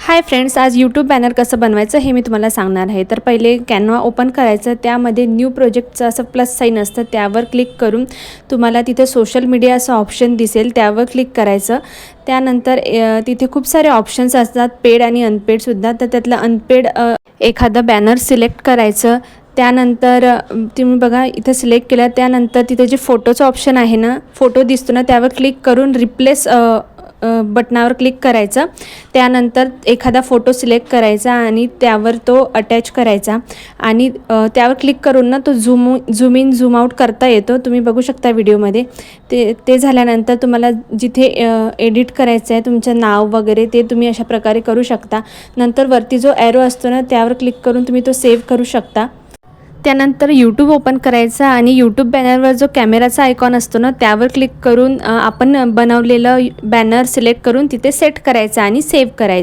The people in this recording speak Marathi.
हाय फ्रेंड्स, आज यूट्यूब बॅनर कसं बनवायचं हे मी तुम्हाला सांगणार आहे। तर पहिले कॅनवा ओपन करायचं, त्यामध्ये न्यू प्रोजेक्टचं असं प्लस साइन असतं, त्यावर क्लिक करून तुम्हाला तिथे सोशल मीडिया असं ऑप्शन दिसेल, त्यावर क्लिक करायचं। त्यानंतर तिथे खूप सारे ऑप्शन्स असतात, पेड आणि अनपेडसुद्धा। तर त्यातलं अनपेड एखादा बॅनर सिलेक्ट करायचं। त्यानंतर तुम्ही बघा इथे सिलेक्ट केलं, त्यानंतर तिथे जे फोटोचं ऑप्शन आहे ना, फोटो दिसतो ना, त्यावर क्लिक करून रिप्लेस बटनावर क्लिक करायचं। त्यानंतर एखादा फोटो सिलेक्ट करायचा आणि त्यावर तो अटॅच करायचा आणि त्यावर क्लिक करून ना तो झूम इन झूम आउट करता येतो, तुम्ही बघू शकता व्हिडिओमध्ये। ते झाल्यानंतर तुम्हाला जिथे एडिट करायचं आहे तुमचं नाव वगैरे ते तुम्ही अशा प्रकारे करू शकता। नंतर वरती जो ॲरो असतो ना त्यावर क्लिक करून तुम्ही तो सेव्ह करू शकता। त्यानंतर यूट्यूब ओपन करायचा आणि यूट्यूब बॅनरवर जो कॅमेराचा आयकॉन असतो ना त्यावर क्लिक करून आपण बनवलेलं बॅनर सिलेक्ट करून तिथे सेट करायचा आणि सेव्ह करायचं।